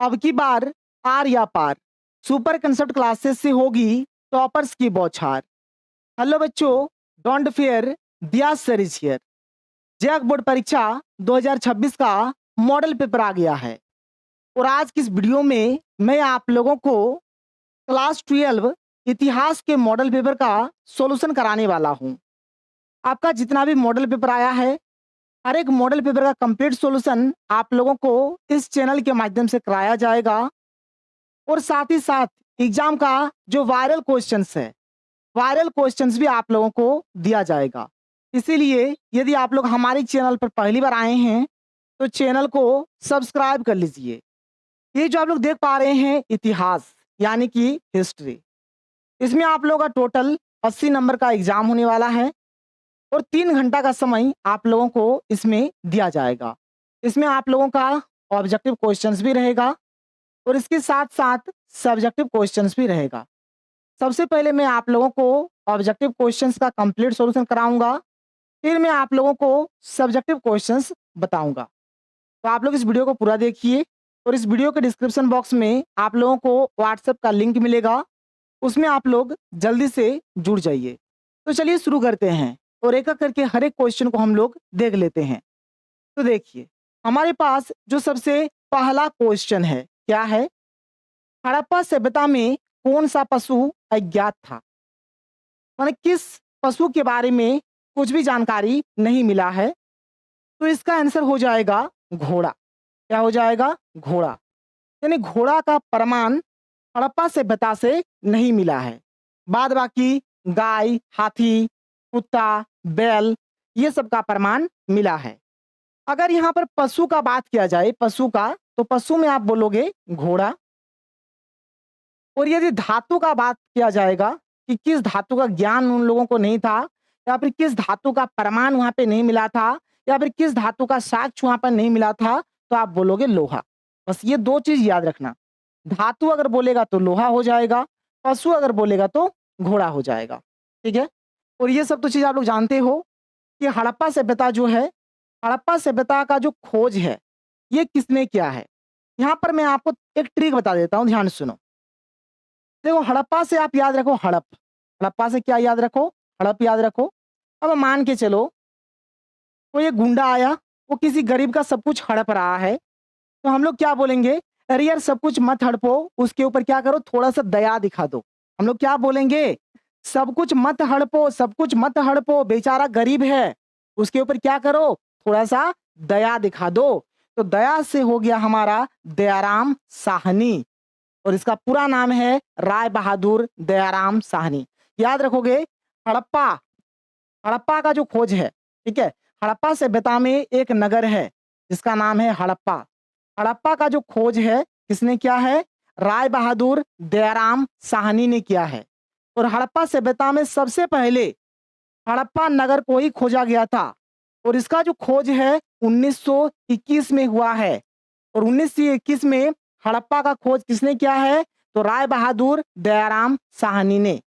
अब की बार आर या पार, सुपर कंसेप्ट क्लासेस से होगी टॉपर्स की बौछार। हेलो बच्चों, don't fear, Diya sir is here. JAC board परीक्षा 2026 का मॉडल पेपर आ गया है और आज की इस वीडियो में मैं आप लोगों को क्लास 12 इतिहास के मॉडल पेपर का सॉल्यूशन कराने वाला हूं। आपका जितना भी मॉडल पेपर आया है, हर एक मॉडल पेपर का कंप्लीट सॉल्यूशन आप लोगों को इस चैनल के माध्यम से कराया जाएगा और साथ ही साथ एग्जाम का जो वायरल क्वेश्चंस है, वायरल क्वेश्चंस भी आप लोगों को दिया जाएगा। इसीलिए यदि आप लोग हमारे चैनल पर पहली बार आए हैं तो चैनल को सब्सक्राइब कर लीजिए। ये जो आप लोग देख पा रहे हैं इतिहास यानी कि हिस्ट्री, इसमें आप लोगों का टोटल 80 नंबर का एग्जाम होने वाला है और 3 घंटा का समय आप लोगों को इसमें दिया जाएगा। इसमें आप लोगों का ऑब्जेक्टिव क्वेश्चंस भी रहेगा और इसके साथ साथ सब्जेक्टिव क्वेश्चंस भी रहेगा। सबसे पहले मैं आप लोगों को ऑब्जेक्टिव क्वेश्चंस का कंप्लीट सॉल्यूशन कराऊंगा, फिर मैं आप लोगों को सब्जेक्टिव क्वेश्चंस बताऊंगा। तो आप लोग इस वीडियो को पूरा देखिए और इस वीडियो के डिस्क्रिप्शन बॉक्स में आप लोगों को व्हाट्सएप का लिंक मिलेगा, उसमें आप लोग जल्दी से जुड़ जाइए। तो चलिए शुरू करते हैं और एक एक करके हर एक क्वेश्चन को हम लोग देख लेते हैं। तो देखिए, हमारे पास जो सबसे पहला क्वेश्चन है क्या है, हड़प्पा सभ्यता में कौन सा पशु अज्ञात था? माने किस पशु के बारे में कुछ भी जानकारी नहीं मिला है। तो इसका आंसर हो जाएगा घोड़ा। क्या हो जाएगा? घोड़ा। यानी घोड़ा का प्रमाण हड़प्पा सभ्यता से नहीं मिला है। बाद बाकी गाय, हाथी, कुत्ता, बैल, ये सब का प्रमाण मिला है। अगर यहाँ पर पशु का बात किया जाए, पशु का, तो पशु में आप बोलोगे घोड़ा। और यदि धातु का बात किया जाएगा कि किस धातु का ज्ञान उन लोगों को नहीं था, या फिर किस धातु का प्रमाण वहां पे नहीं मिला था, या फिर किस धातु का साक्ष्य वहां पर नहीं मिला था, तो आप बोलोगे लोहा। बस ये दो चीज याद रखना। धातु अगर बोलेगा तो लोहा हो जाएगा, पशु अगर बोलेगा तो घोड़ा हो जाएगा। ठीक है। और ये सब तो चीज आप लोग जानते हो कि हड़प्पा सभ्यता जो है, हड़प्पा सभ्यता का जो खोज है ये किसने किया है। यहाँ पर मैं आपको एक ट्रिक बता देता हूँ, ध्यान से सुनो। देखो, हड़प्पा से आप याद रखो हड़प। हड़प्पा से क्या याद रखो? हड़प याद रखो। अब मान के चलो कोई एक गुंडा आया, वो किसी गरीब का सब कुछ हड़प रहा है, तो हम लोग क्या बोलेंगे? अरे यार, सब कुछ मत हड़पो, उसके ऊपर क्या करो, थोड़ा सा दया दिखा दो। हम लोग क्या बोलेंगे? सब कुछ मत हड़पो, सब कुछ मत हड़पो, बेचारा गरीब है, उसके ऊपर क्या करो, थोड़ा सा दया दिखा दो। तो दया से हो गया हमारा दयाराम साहनी, और इसका पूरा नाम है राय बहादुर दयाराम साहनी। याद रखोगे। हड़प्पा, हड़प्पा का जो खोज है, ठीक है, हड़प्पा सभ्यता में एक नगर है जिसका नाम है हड़प्पा। हड़प्पा का जो खोज है किसने किया है? राय बहादुर दयाराम साहनी ने किया है। और हड़प्पा सभ्यता में सबसे पहले हड़प्पा नगर को ही खोजा गया था और इसका जो खोज है 1921 में हुआ है। और 1921 में हड़प्पा का खोज किसने किया है? तो राय बहादुर दयाराम साहनी ने।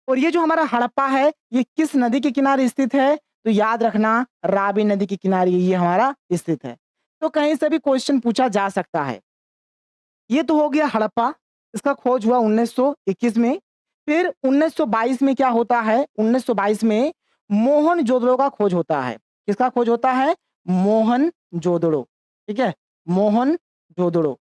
और ये जो हमारा हड़प्पा है ये किस नदी के किनारे स्थित है? तो याद रखना, रावी नदी के किनारे ये हमारा स्थित है। तो कहीं से भी क्वेश्चन पूछा जा सकता है। ये तो हो गया हड़प्पा, इसका खोज हुआ 1921 में। फिर 1922 में क्या होता है? 1922 में मोहनजोदड़ो का खोज होता है। किसका खोज होता है? मोहनजोदड़ो। ठीक है, मोहनजोदड़ो।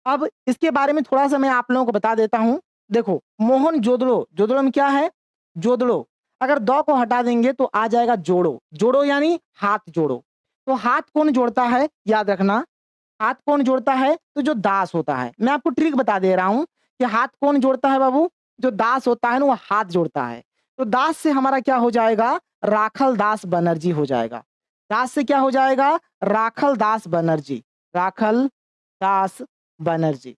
अब इसके बारे में थोड़ा सा मैं आप लोगों को बता देता हूं। देखो, मोहनजोदड़ो, जोदड़ो में क्या है? जोदड़ो। अगर दो को हटा देंगे तो आ जाएगा जोड़ो। जोड़ो यानी हाथ जोड़ो। तो हाथ कौन जोड़ता है? याद रखना, हाथ कौन जोड़ता है? तो जो दास होता है। मैं आपको ट्रिक बता दे रहा हूं कि हाथ कौन जोड़ता है बाबू? जो दास होता है ना, वो हाथ जोड़ता है। तो दास से हमारा क्या हो जाएगा? राखल दास बनर्जी हो जाएगा। दास से क्या हो जाएगा? राखल दास बनर्जी। राखल दास बनर्जी।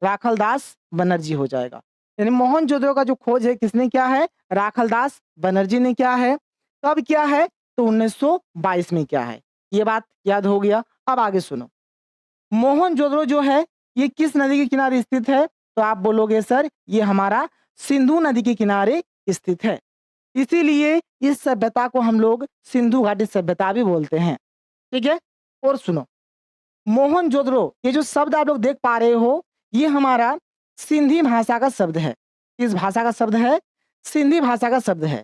राखल दास बनर्जी हो जाएगा। यानी मोहनजोदड़ो का जो खोज है किसने किया है? राखल दास बनर्जी ने किया है। कब किया है? तो 1922 में किया है। ये बात याद हो गया। अब आगे सुनो। मोहनजोदड़ो जो है ये किस नदी के किनारे स्थित है? तो आप बोलोगे सर ये हमारा सिंधु नदी के किनारे स्थित है। इसीलिए इस सभ्यता को हम लोग सिंधु घाटी सभ्यता भी बोलते हैं। ठीक है। और सुनो, मोहनजोदड़ो, ये जो शब्द आप लोग देख पा रहे हो, ये हमारा सिंधी भाषा का शब्द है। किस भाषा का शब्द है? सिंधी भाषा का शब्द है।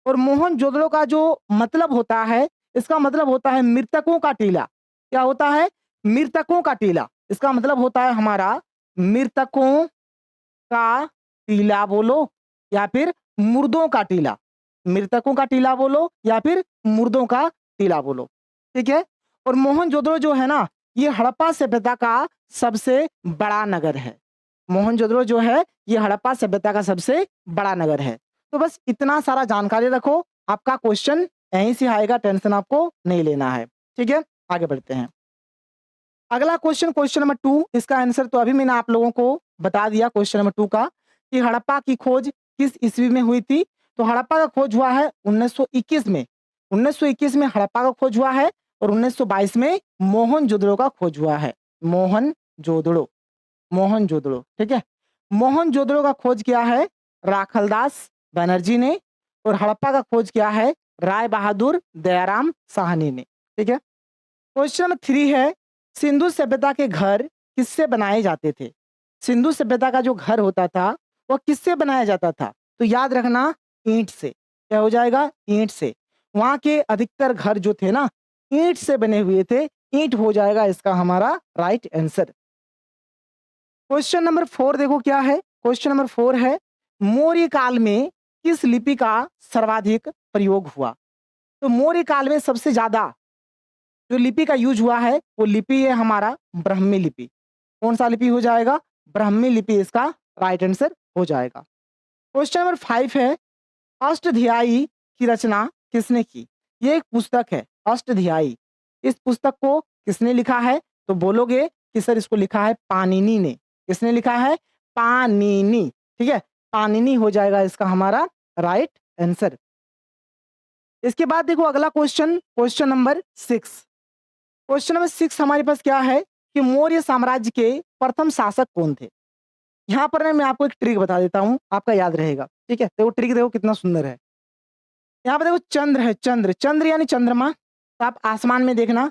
और मोहनजोदड़ो का जो मतलब होता है, इसका मतलब होता है मृतकों का टीला। क्या होता है? मृतकों का टीला। इसका मतलब होता है हमारा मृतकों का टीला बोलो या फिर मुर्दों का टीला। मृतकों का टीला बोलो या फिर मुर्दों का टीला बोलो, ठीक है। और मोहनजोदड़ो जो है ना, ये हड़प्पा सभ्यता का सबसे बड़ा नगर है। मोहनजोदड़ो जो है, ये हड़प्पा सभ्यता का सबसे बड़ा नगर है। तो बस इतना सारा जानकारी रखो, आपका क्वेश्चन यहीं से आएगा, टेंशन आपको नहीं लेना है, ठीक है। आगे बढ़ते हैं। अगला क्वेश्चन, क्वेश्चन नंबर 2, इसका आंसर तो अभी मैंने आप लोगों को बता दिया क्वेश्चन नंबर 2 का, कि हड़प्पा की खोज किस ईस्वी में हुई थी। तो हड़प्पा का खोज हुआ है 1921 में। 1921 में हड़प्पा का खोज हुआ है और 1922 में मोहनजोदड़ो का खोज हुआ है। मोहनजोदड़ो, मोहनजोदड़ो, ठीक है। मोहनजोदड़ो का खोज किया है राखलदास बनर्जी ने और हड़प्पा का खोज किया है राय बहादुर दयाराम साहनी ने, ठीक है। क्वेश्चन नंबर 3 है, सिंधु सभ्यता के घर किससे बनाए जाते थे? सिंधु सभ्यता का जो घर होता था, वह किससे बनाया जाता था? तो याद रखना, ईंट से। क्या हो जाएगा? ईंट से। वहां के अधिकतर घर जो थे ना, ईंट से बने हुए थे। ईंट हो जाएगा इसका हमारा राइट आंसर। क्वेश्चन नंबर 4 देखो क्या है। क्वेश्चन नंबर 4 है, मौर्य काल में किस लिपि का सर्वाधिक प्रयोग हुआ? तो मौर्य काल में सबसे ज्यादा जो लिपि का यूज हुआ है, वो लिपि है हमारा ब्राह्मी लिपि। कौन सा लिपि हो जाएगा? ब्राह्मी लिपि इसका राइट आंसर हो जाएगा। क्वेश्चन नंबर 5 है, अष्टध्यायी की रचना किसने की? ये एक पुस्तक है, अष्टध्यायी। इस पुस्तक को किसने लिखा है? तो बोलोगे कि सर इसको लिखा है पाणिनि ने। किसने लिखा है? पाणिनि, ठीक है। पाणिनि हो जाएगा इसका हमारा राइट आंसर। इसके बाद देखो अगला question, question number 6। Question number 6 हमारे पास क्या है कि मौर्य साम्राज्य के प्रथम शासक कौन थे? यहाँ पर मैं आपको एक ट्रिक बता देता हूँ, आपका याद रहेगा, ठीक है। देखो ट्रिक देखो कितना सुंदर है। यहाँ पर देखो चंद्र है, चंद्र, चंद्र यानी चंद्रमा। तो आप आसमान में देखना,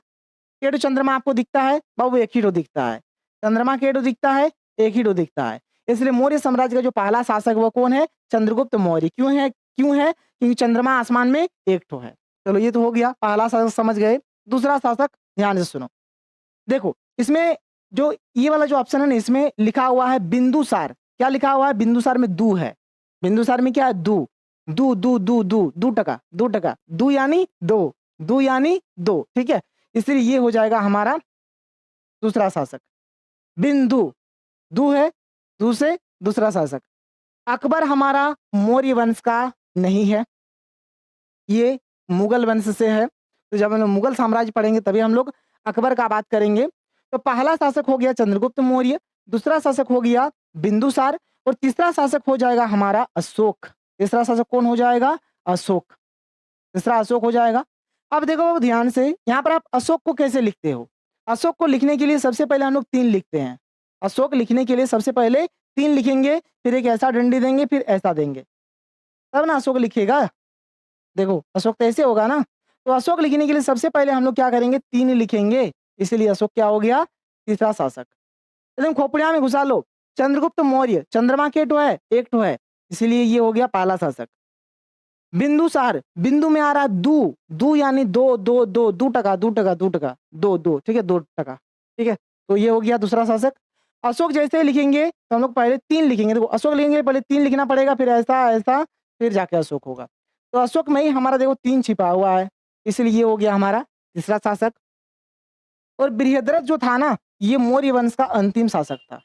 केडो चंद्रमा आपको दिखता है? बाबू एक ही डो दिखता है। चंद्रमा केडो दिखता है? एक ही डो दिखता है। इसलिए मौर्य साम्राज्य का जो पहला शासक वो कौन है? चंद्रगुप्त मौर्य। क्यों है? क्यों है? क्योंकि चंद्रमा आसमान में एक ठो है। चलो ये तो हो गया, पहला शासक समझ गए। दूसरा शासक ध्यान से सुनो। देखो इसमें जो ये वाला जो ऑप्शन है ना, इसमें लिखा हुआ है बिंदुसार। क्या लिखा हुआ है? बिंदुसार में दू है। बिंदुसार में क्या है? दू। दू दू दू दू 2 टका, 2 टका, दू यानी दो, दू यानी दो, ठीक है। इसलिए ये हो जाएगा हमारा दूसरा शासक। बिंदु, दू है, दू से दूसरा शासक। अकबर हमारा मौर्य वंश का नहीं है, ये मुगल वंश से है। तो जब हम लोग मुगल साम्राज्य पढ़ेंगे तभी हम लोग अकबर का बात करेंगे। तो पहला शासक हो गया चंद्रगुप्त मौर्य, दूसरा शासक हो गया बिंदुसार और तीसरा शासक हो जाएगा हमारा अशोक। तीसरा शासक कौन हो जाएगा? अशोक। तीसरा अशोक हो जाएगा। अब देखो बाबू ध्यान से, यहाँ पर आप अशोक को कैसे लिखते हो? अशोक को लिखने के लिए सबसे पहले हम लोग 3 लिखते हैं। अशोक लिखने के लिए सबसे पहले 3 लिखेंगे, फिर एक ऐसा डंडी देंगे, फिर ऐसा देंगे, तब ना अशोक लिखेगा। देखो अशोक तो ऐसे होगा ना। तो अशोक लिखने के लिए सबसे पहले हम लोग क्या करेंगे? 3 लिखेंगे, इसीलिए अशोक क्या हो गया? तीसरा शासक। एकदम खोपड़िया में घुसा लो। चंद्रगुप्त मौर्य, चंद्रमा के ठो है? एक ठो है, इसीलिए ये हो गया पहला शासक। बिंदुसार, बिंदु में आ रहा है दू, दू यानी दो, दो दो, 2 टका, 2 टका, 2 टका, दो दो, ठीक है, 2 टका, ठीक है। तो ये हो गया दूसरा शासक। अशोक जैसे ही लिखेंगे तो हम लोग पहले 3 लिखेंगे। देखो अशोक लिखेंगे पहले 3 लिखना पड़ेगा, फिर ऐसा ऐसा, फिर जाके अशोक होगा। तो अशोक में ही हमारा देखो 3 छिपा हुआ है, इसलिए ये हो गया हमारा तीसरा शासक। और बृहद्रथ जो था ना, ये मौर्य वंश का अंतिम शासक था,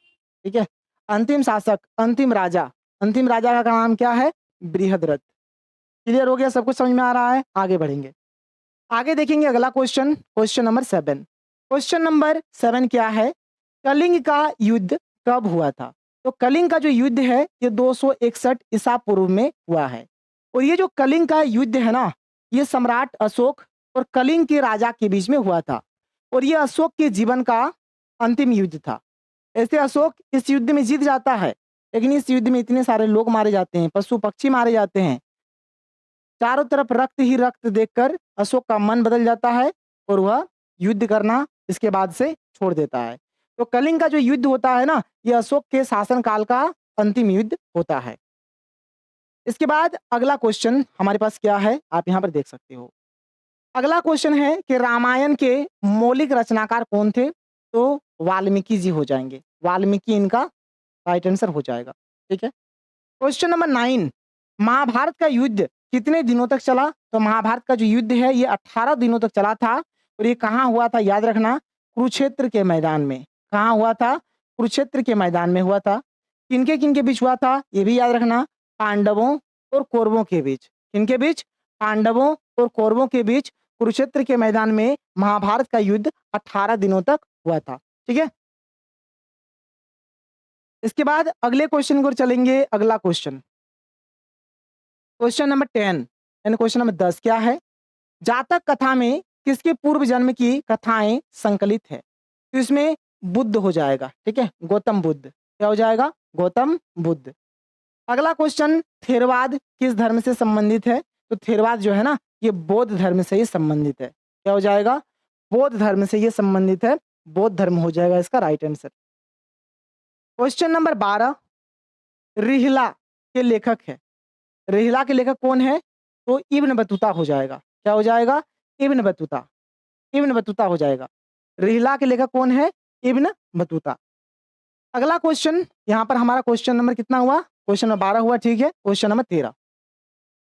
ठीक है। अंतिम शासक, अंतिम राजा, अंतिम राजा का नाम क्या है? बृहद्रथ। क्लियर हो गया? सब कुछ समझ में आ रहा है? आगे बढ़ेंगे, आगे देखेंगे अगला question, question number 7। Question number 7 क्या है? कलिंग का युद्ध कब हुआ था? तो कलिंग का जो युद्ध है ये 261 ईसा पूर्व में हुआ है। और ये जो कलिंग का युद्ध है ना, ये सम्राट अशोक और कलिंग के राजा के बीच में हुआ था। और ये अशोक के जीवन का अंतिम युद्ध था। ऐसे अशोक इस युद्ध में जीत जाता है, लेकिन इस युद्ध में इतने सारे लोग मारे जाते हैं, पशु पक्षी मारे जाते हैं, चारों तरफ रक्त ही रक्त देखकर अशोक का मन बदल जाता है और वह युद्ध करना इसके बाद से छोड़ देता है। तो कलिंग का जो युद्ध होता है ना, ये अशोक के शासनकाल का अंतिम युद्ध होता है। इसके बाद अगला क्वेश्चन हमारे पास क्या है, आप यहाँ पर देख सकते हो। अगला क्वेश्चन है कि रामायण के मौलिक रचनाकार कौन थे? तो वाल्मीकि जी हो जाएंगे। वाल्मीकि इनका राइट आंसर हो जाएगा। ठीक है। क्वेश्चन नंबर 9, महाभारत का युद्ध कितने दिनों तक चला? तो महाभारत का जो युद्ध है ये 18 दिनों तक चला था। और ये कहाँ हुआ था? याद रखना, कुरुक्षेत्र के मैदान में। कहाँ हुआ था? कुरुक्षेत्र के मैदान में हुआ था। किनके किनके बीच हुआ था? ये भी याद रखना, पांडवों और कौरवों के बीच। किनके बीच? पांडवों और कौरवों के बीच कुरुक्षेत्र के मैदान में महाभारत का युद्ध 18 दिनों तक हुआ था। ठीक है। इसके बाद अगले क्वेश्चन को चलेंगे। अगला क्वेश्चन, क्वेश्चन नंबर 10 यानी क्वेश्चन नंबर 10 क्या है? जातक कथा में किसके पूर्व जन्म की कथाएं संकलित है? तो इसमें बुद्ध हो जाएगा। ठीक है, गौतम बुद्ध। क्या हो जाएगा? गौतम बुद्ध। अगला क्वेश्चन, थेरवाद किस धर्म से संबंधित है? तो थेरवाद जो है ना, ये बौद्ध धर्म से ही संबंधित है। क्या हो जाएगा? बौद्ध धर्म से ये संबंधित है। बौद्ध धर्म हो जाएगा इसका राइट आंसर। क्वेश्चन नंबर 12, रिहला के लेखक है। रिहला के लेखक कौन है? तो इब्न बतूता हो जाएगा। क्या हो जाएगा? Ibn Battuta. इब्न बतूता हो जाएगा। रिहला के लेखक कौन है? Ibn Battuta. अगला क्वेश्चन, यहाँ पर हमारा क्वेश्चन नंबर कितना हुआ? क्वेश्चन नंबर 12 हुआ। ठीक है। क्वेश्चन नंबर 13,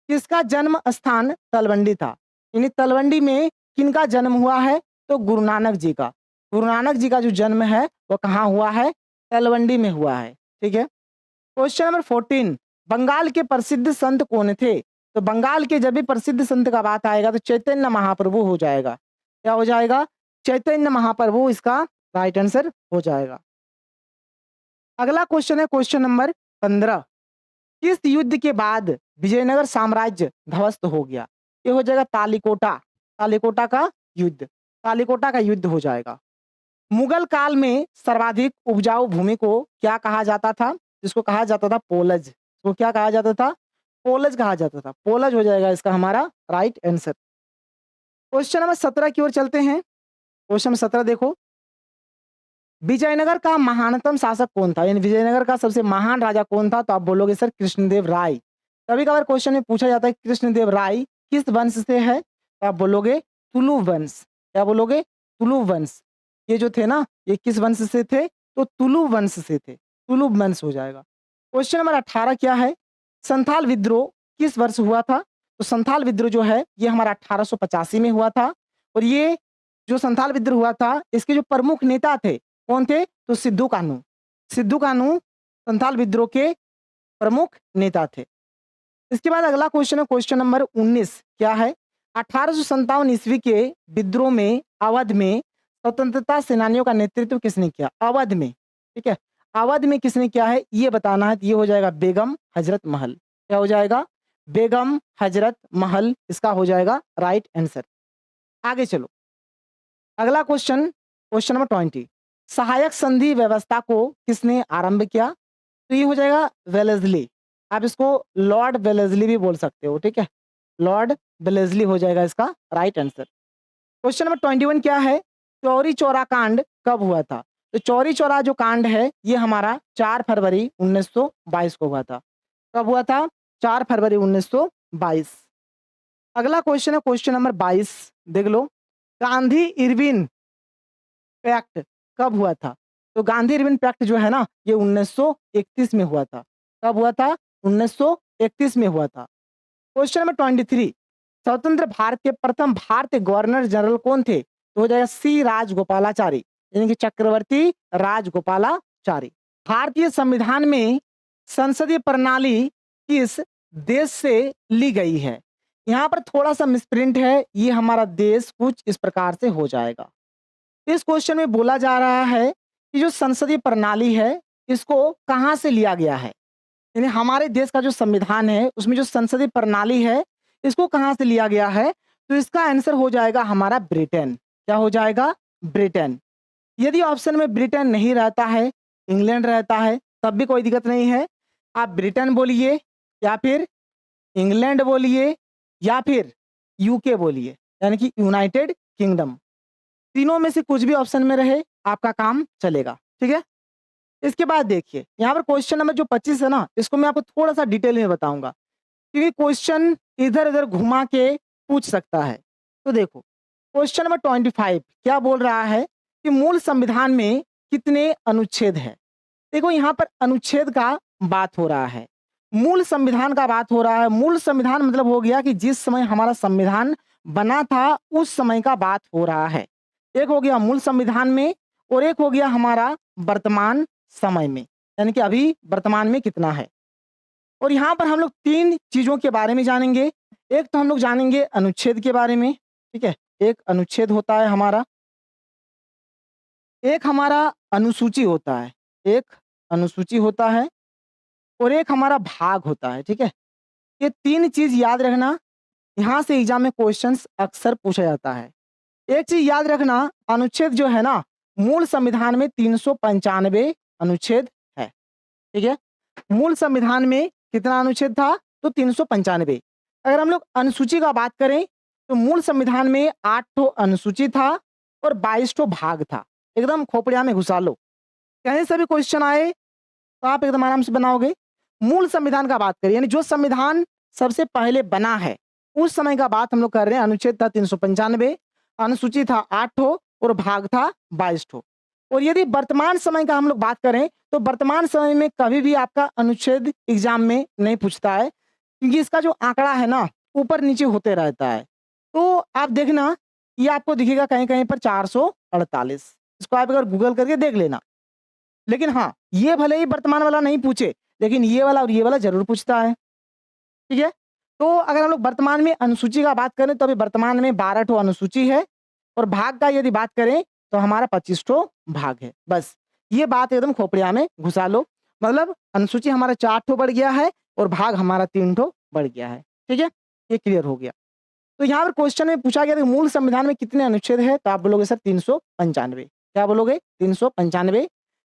किसका जन्म स्थान तलवंडी था? यानी तलवंडी में किनका जन्म हुआ है? तो गुरु नानक जी का। गुरु नानक जी का जो जन्म है वो कहाँ हुआ है? तलवंडी में हुआ है। ठीक है। क्वेश्चन नंबर 14, बंगाल के प्रसिद्ध संत कौन थे? तो बंगाल के जब भी प्रसिद्ध संत का बात आएगा तो चैतन्य महाप्रभु हो जाएगा। क्या हो जाएगा? चैतन्य महाप्रभु इसका राइट आंसर हो जाएगा। अगला क्वेश्चन है क्वेश्चन नंबर 15, किस युद्ध के बाद विजयनगर साम्राज्य ध्वस्त हो गया? ये हो जाएगा तालिकोटा। तालिकोटा का युद्ध। तालिकोटा का युद्ध हो जाएगा। मुगल काल में सर्वाधिक उपजाऊ भूमि को क्या कहा जाता था? जिसको कहा जाता था पोलज। तो क्या कहा जाता था? पोलज कहा जाता था। पोलज हो जाएगा इसका हमारा राइट आंसर। क्वेश्चन नंबर 17 की ओर चलते हैं। क्वेश्चन नंबर 17 देखो, विजयनगर का महानतम शासक कौन था? यानी विजयनगर का सबसे महान राजा कौन था? तो आप बोलोगे सर कृष्णदेव राय। कभी कभार क्वेश्चन में पूछा जाता है कृष्णदेव राय किस वंश से है? तो आप बोलोगे तुलु वंश। क्या बोलोगे? तुलु वंश। ये जो थे ना, ये किस वंश से थे? तो तुलु वंश से थे। तुलु वंश हो जाएगा। क्वेश्चन नंबर 18 क्या है? संथाल विद्रोह किस वर्ष हुआ था? तो संथाल विद्रोह जो है ये हमारा 1885 में हुआ था। और ये जो संथाल विद्रोह हुआ था इसके जो प्रमुख नेता थे कौन थे? तो सिद्धू कान्हू। सिद्धू कान्हू संथाल विद्रोह के प्रमुख नेता थे। इसके बाद अगला क्वेश्चन है क्वेश्चन नंबर 19 क्या है? 1857 ईस्वी के विद्रोह में अवध में स्वतंत्रता सेनानियों का नेतृत्व किसने किया? अवध में। ठीक है, अवध में किसने किया है ये बताना है। तो ये हो जाएगा बेगम हजरत महल। क्या हो जाएगा? बेगम हजरत महल इसका हो जाएगा राइट आंसर। आगे चलो, अगला क्वेश्चन क्वेश्चन नंबर 20, सहायक संधि व्यवस्था को किसने आरंभ किया? तो ये हो जाएगा वेलेस्ली। आप इसको लॉर्ड वेलेस्ली भी बोल सकते हो। ठीक है, लॉर्ड वेलेस्ली हो जाएगा इसका राइट आंसर। क्वेश्चन नंबर 21 क्या है? चौरी चौरा कांड कब हुआ था? तो चौरी चौरा जो कांड है ये हमारा 4 फरवरी 1922 को हुआ था। कब हुआ था? 4 फरवरी 1922। अगला क्वेश्चन है क्वेश्चन नंबर 22, देख लो, गांधी इरविन पैक्ट कब हुआ था? तो गांधी इरविन पैक्ट जो है ना ये 1931 में हुआ था। कब हुआ था? 1931 में हुआ था। क्वेश्चन नंबर 23, स्वतंत्र भारत के प्रथम भारतीय गवर्नर जनरल कौन थे? तो हो जाएगा सी राजगोपालाचारी, यानी कि चक्रवर्ती राजगोपालाचारी। भारतीय संविधान में संसदीय प्रणाली किस देश से ली गई है? यहाँ पर थोड़ा सा मिसप्रिंट है, ये हमारा देश कुछ इस प्रकार से हो जाएगा। इस क्वेश्चन में बोला जा रहा है कि जो संसदीय प्रणाली है इसको कहाँ से लिया गया है, यानी हमारे देश का जो संविधान है उसमें जो संसदीय प्रणाली है इसको कहाँ से लिया गया है? तो इसका आंसर हो जाएगा हमारा ब्रिटेन। क्या हो जाएगा? ब्रिटेन। यदि ऑप्शन में ब्रिटेन नहीं रहता है, इंग्लैंड रहता है, तब भी कोई दिक्कत नहीं है। आप ब्रिटेन बोलिए या फिर इंग्लैंड बोलिए या फिर यूके बोलिए, यानी कि यूनाइटेड किंगडम। तीनों में से कुछ भी ऑप्शन में रहे आपका काम चलेगा, ठीक है। इसके बाद देखिए यहाँ पर क्वेश्चन नंबर जो 25 है ना, इसको मैं आपको थोड़ा सा डिटेल में बताऊंगा, क्योंकि क्वेश्चन इधर उधर घुमा के पूछ सकता है। तो देखो क्वेश्चन नंबर 25 क्या बोल रहा है कि मूल संविधान में कितने अनुच्छेद है। देखो यहाँ पर अनुच्छेद का बात हो रहा है, मूल संविधान का बात हो रहा है। मूल संविधान मतलब हो गया कि जिस समय हमारा संविधान बना था उस समय का बात हो रहा है। एक हो गया मूल संविधान में और एक हो गया हमारा वर्तमान समय में, यानी कि अभी वर्तमान में कितना है। और यहाँ पर हम लोग तीन चीजों के बारे में जानेंगे। एक तो हम लोग जानेंगे अनुच्छेद के बारे में, ठीक है, एक अनुच्छेद होता है हमारा, एक हमारा अनुसूची होता है, एक अनुसूची होता है और एक हमारा भाग होता है, ठीक है। ये तीन चीज याद रखना, यहाँ से एग्जाम में क्वेश्चंस अक्सर पूछा जाता है। एक चीज याद रखना, अनुच्छेद जो है ना मूल संविधान में 395 अनुच्छेद है, ठीक है। मूल संविधान में कितना अनुच्छेद था, तो 395। अगर हम लोग अनुसूची का बात करें तो मूल संविधान में 8 ठो अनुसूची था और 22 ठो भाग था। एकदम खोपड़िया में घुसा लो, कहीं से भी क्वेश्चन आए तो आप एकदम आराम से बनाओगे। मूल संविधान का बात करें यानी जो संविधान सबसे पहले बना है उस समय का बात हम लोग कर रहे हैं। अनुच्छेद था 395, अनुसूची था 8 ठो और भाग था 22 ठो। और यदि वर्तमान समय का हम लोग बात करें तो वर्तमान समय में कभी भी आपका अनुच्छेद एग्जाम में नहीं पूछता है, क्योंकि इसका जो आंकड़ा है ना ऊपर नीचे होते रहता है। तो आप देखना ये आपको दिखेगा कहीं कहीं पर 448, इसको आप अगर गूगल करके देख लेना। लेकिन हाँ, ये भले ही वर्तमान वाला नहीं पूछे लेकिन ये वाला और ये वाला जरूर पूछता है, ठीक है। तो अगर हम लोग वर्तमान में अनुसूची का बात करें तो अभी वर्तमान में 12 ठो अनुसूची है और भाग का यदि बात करें तो हमारा 25 ठो भाग है। बस ये बात एकदम खोपड़िया में घुसा लो, मतलब अनुसूची हमारा 4 ठो बढ़ गया है और भाग हमारा 3 ठो बढ़ गया है, ठीक है। ये क्लियर हो गया। तो यहाँ पर क्वेश्चन में पूछा गया था मूल संविधान में कितने अनुच्छेद है, तो आप बोलोगे सर 395। क्या बोलोगे, 395।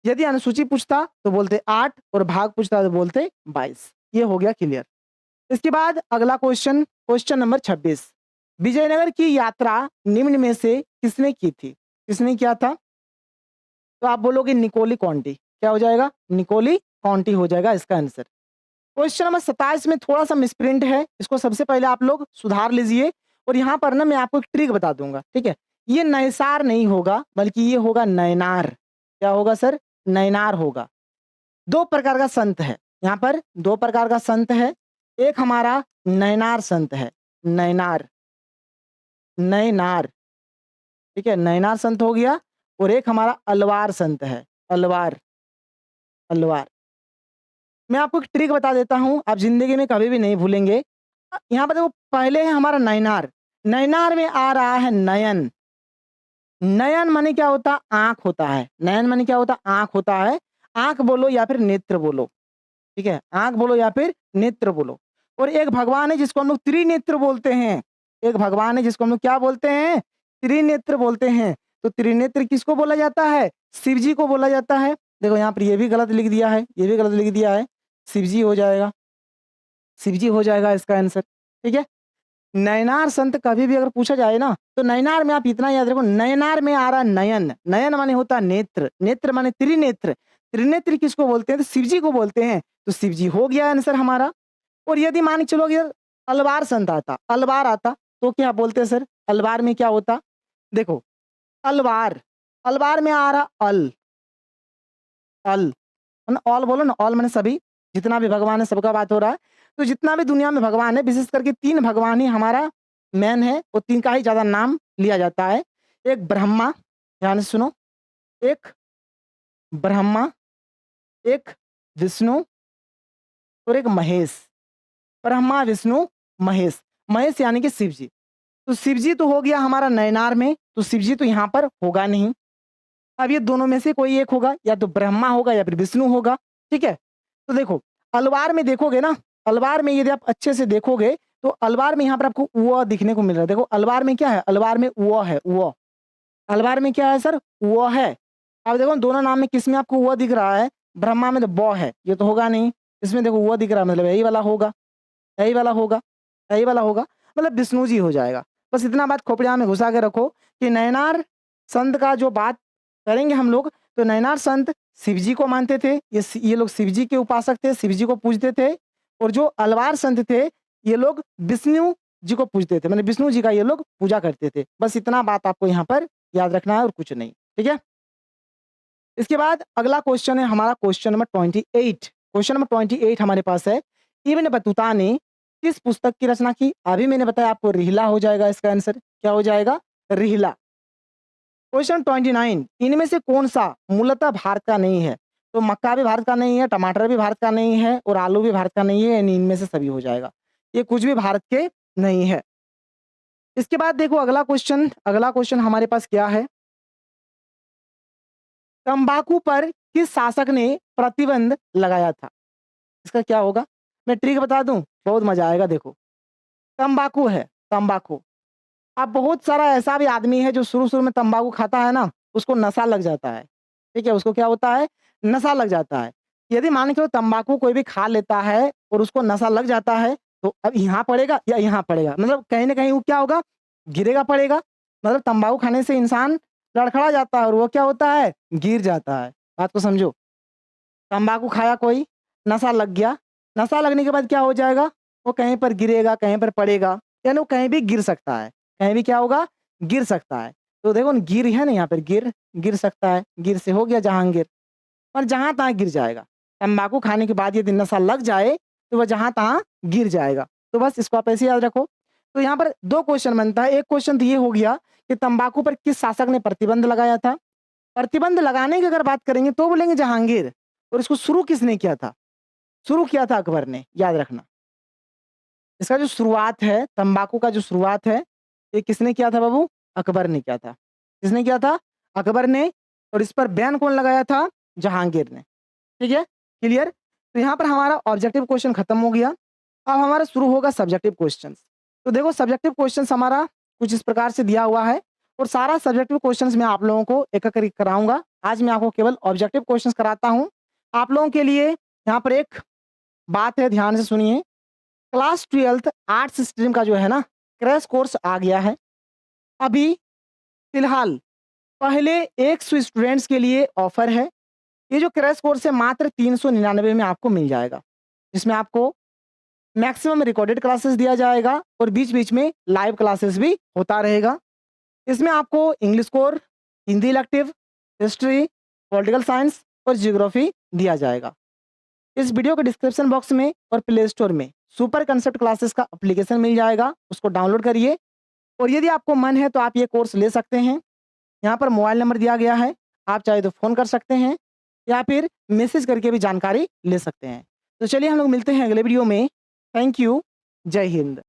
यदि अनुसूची पूछता तो बोलते 8 और भाग पूछता तो बोलते 22। ये हो गया क्लियर। इसके बाद अगला क्वेश्चन, क्वेश्चन नंबर 26, विजयनगर की यात्रा निम्न में से किसने की थी। किसने किया था, तो आप बोलोगे निकोली कॉन्टी। क्या हो जाएगा, निकोली कॉन्टी हो जाएगा इसका आंसर। क्वेश्चन नंबर 27 में थोड़ा सा मिसप्रिंट है, इसको सबसे पहले आप लोग सुधार लीजिए। और यहाँ पर ना मैं आपको एक ट्रिक बता दूंगा, ठीक है। ये नैसार नहीं होगा बल्कि ये होगा नैनार। क्या होगा सर, नैनार होगा। दो प्रकार का संत है यहाँ पर, दो प्रकार का संत है। एक हमारा नैनार संत है, नैनार, नैनार, ठीक है, नैनार संत हो गया। और एक हमारा अलवार संत है, अलवार, अलवार। मैं आपको एक ट्रिक बता देता हूं, आप जिंदगी में कभी भी नहीं भूलेंगे। यहाँ पर देखो पहले है हमारा नैनार, नैनार में आ रहा है नयन। नयन माने क्या होता है, आंख होता है। नयन माने क्या होता है, आंख होता है। आंख बोलो या फिर नेत्र बोलो, ठीक है, आंख बोलो या फिर नेत्र बोलो। और एक भगवान है जिसको हम लोग त्रिनेत्र बोलते हैं। एक भगवान है जिसको हम लोग क्या बोलते हैं, त्रिनेत्र बोलते हैं। तो त्रिनेत्र किसको बोला जाता है, शिव जी को बोला जाता है। देखो यहाँ पर ये भी गलत लिख दिया है, ये भी गलत लिख दिया है, शिव जी हो जाएगा, शिव जी हो जाएगा इसका आंसर, ठीक है। नयनार संत कभी भी अगर पूछा जाए ना तो नयनार में आप इतना याद रखो, नयनार में आ रहा नयन। नयन माने होता है नेत्र, नेत्र माने त्रिनेत्र। त्रिनेत्र किसको बोलते हैं, तो शिव जी को बोलते हैं। तो शिव जी हो गया आंसर हमारा। और यदि मान के चलोगे यार अलवार संत आता, अलवार आता तो क्या बोलते हैं सर, अलवार में क्या होता, देखो अलवार, अलवार में आ रहा अल, अल ऑल बोलो ना, ऑल माने सभी, जितना भी भगवान है सबका बात हो रहा है। तो जितना भी दुनिया में भगवान है विशेष करके तीन भगवान ही हमारा मेन है, वो तीन का ही ज्यादा नाम लिया जाता है। एक ब्रह्मा, ध्यान से सुनो, एक ब्रह्मा, एक विष्णु और एक महेश। ब्रह्मा विष्णु महेश, महेश यानी कि शिव जी। तो शिव जी तो हो गया हमारा नयनार में, तो शिव जी तो यहाँ पर होगा नहीं। अब ये दोनों में से कोई एक होगा, या तो ब्रह्मा होगा या फिर विष्णु होगा, ठीक है। तो देखो अलवार में देखोगे ना, अलवार में यदि आप अच्छे से देखोगे तो अलवार में यहाँ पर आपको उ दिखने को मिल रहा है। देखो अलवार में क्या है, अलवार में उ है, उ अलवार में क्या है सर, उ है। अब देखो दोनों नाम में किस में आपको उ दिख रहा है, ब्रह्मा में तो ब है, ये तो होगा नहीं। इसमें देखो उ दिख रहा है, मतलब यही वाला होगा, यही वाला होगा, यही वाला होगा, मतलब विष्णु जी हो जाएगा। बस इतना बात खोपड़िया में घुसा के रखो कि नयनार संत का जो बात करेंगे हम लोग, तो नैनार संत शिव जी को मानते थे, ये लोग शिव जी के उपासक थे, शिव जी को पूजते थे। और जो अलवार संत थे, ये लोग विष्णु जी को पूजते थे, मतलब विष्णु जी का ये लोग पूजा करते थे। बस इतना बात आपको यहाँ पर याद रखना है और कुछ नहीं, ठीक है। इसके बाद अगला क्वेश्चन है हमारा क्वेश्चन नंबर 28। क्वेश्चन नंबर 28 हमारे पास है, इब्न बतूता ने किस पुस्तक की रचना की? अभी मैंने बताया आपको रिहला हो जाएगा इसका आंसर, क्या हो जाएगा? रिहला। क्वेश्चन 29, इनमें से कौन सा मूलतः भारत का नहीं है? तो मक्का भी भारत का नहीं है, टमाटर भी भारत का नहीं है और आलू भी भारत का नहीं है, यानी इनमें से सभी हो जाएगा। ये कुछ भी भारत के नहीं है। इसके बाद देखो अगला क्वेश्चन हमारे पास क्या है? तंबाकू पर किस शासक ने प्रतिबंध लगाया था? इसका क्या होगा? मैं ट्रिक बता दूं, बहुत मजा आएगा। देखो, तंबाकू है, तंबाकू। अब बहुत सारा ऐसा भी आदमी है जो शुरू-शुरू में तंबाकू खाता है ना, उसको नशा लग जाता है। ठीक है? उसको क्या होता है? नशा लग जाता है। यदि मान के चलो तंबाकू कोई भी खा लेता है और उसको नशा लग जाता है, तो अब यहाँ पड़ेगा या यहाँ पड़ेगा, मतलब कहीं न कहीं वो क्या होगा? गिरेगा पड़ेगा। मतलब तंबाकू खाने से इंसान लड़खड़ा जाता है और वो क्या होता है? गिर जाता है। बात को समझो। तंबाकू खाया कोई, नशा लग गया, नशा लगने के बाद क्या हो जाएगा? वो कहीं पर गिरेगा, कहीं पर पड़ेगा, यानी वो कहीं भी गिर सकता है। कहीं भी क्या होगा? गिर सकता है। तो देखो न गिर है ना यहाँ पर गिर सकता है, गिर से हो गया जहांगीर और जहाँ-तहाँ गिर जाएगा। तंबाकू खाने के बाद यदि नशा लग जाए, तो वह जहाँ-तहाँ गिर जाएगा। तो बस इसको आप ऐसे याद रखो। तो यहाँ पर 2 क्वेश्चन बनता है। एक क्वेश्चन तो ये हो गया कि तंबाकू पर किस शासक ने प्रतिबंध लगाया था? प्रतिबंध लगाने की अगर बात करेंगे तो बोलेंगे जहांगीर। और इसको शुरू किसने किया था? शुरू किया था अकबर ने, याद रखना। इसका जो शुरुआत है, तंबाकू का जो शुरुआत है, ये किसने किया था बाबू? अकबर ने किया था। किसने किया था? अकबर ने। और इस पर बैन कौन लगाया था? जहांगीर ने। ठीक है? क्लियर? तो यहाँ पर हमारा ऑब्जेक्टिव क्वेश्चन खत्म हो गया। अब हमारा शुरू होगा सब्जेक्टिव क्वेश्चंस। तो देखो सब्जेक्टिव क्वेश्चंस हमारा कुछ इस प्रकार से दिया हुआ है और सारा सब्जेक्टिव क्वेश्चंस मैं आप लोगों को एक-एक करके कराऊँगा। आज मैं आपको केवल ऑब्जेक्टिव क्वेश्चंस कराता हूँ। आप लोगों के लिए यहाँ पर एक बात है, ध्यान से सुनिए। क्लास 12th आर्ट्स स्ट्रीम का जो है ना, क्रैश कोर्स आ गया है। अभी फिलहाल पहले 100 स्टूडेंट्स के लिए ऑफर है। ये जो क्रैश कोर्स है मात्र 399 में आपको मिल जाएगा। जिसमें आपको मैक्सिमम रिकॉर्डेड क्लासेस दिया जाएगा और बीच-बीच में लाइव क्लासेस भी होता रहेगा। इसमें आपको English core, Hindi elective, history, political science और ज्योग्राफी दिया जाएगा। इस वीडियो के डिस्क्रिप्शन बॉक्स में और प्ले स्टोर में सुपर कंसेप्ट क्लासेस का एप्लीकेशन मिल जाएगा, उसको डाउनलोड करिए और यदि आपको मन है तो आप ये कोर्स ले सकते हैं। यहाँ पर मोबाइल नंबर दिया गया है, आप चाहे तो फ़ोन कर सकते हैं या फिर मैसेज करके भी जानकारी ले सकते हैं। तो चलिए हम लोग मिलते हैं अगले वीडियो में। Thank you. जय हिंद।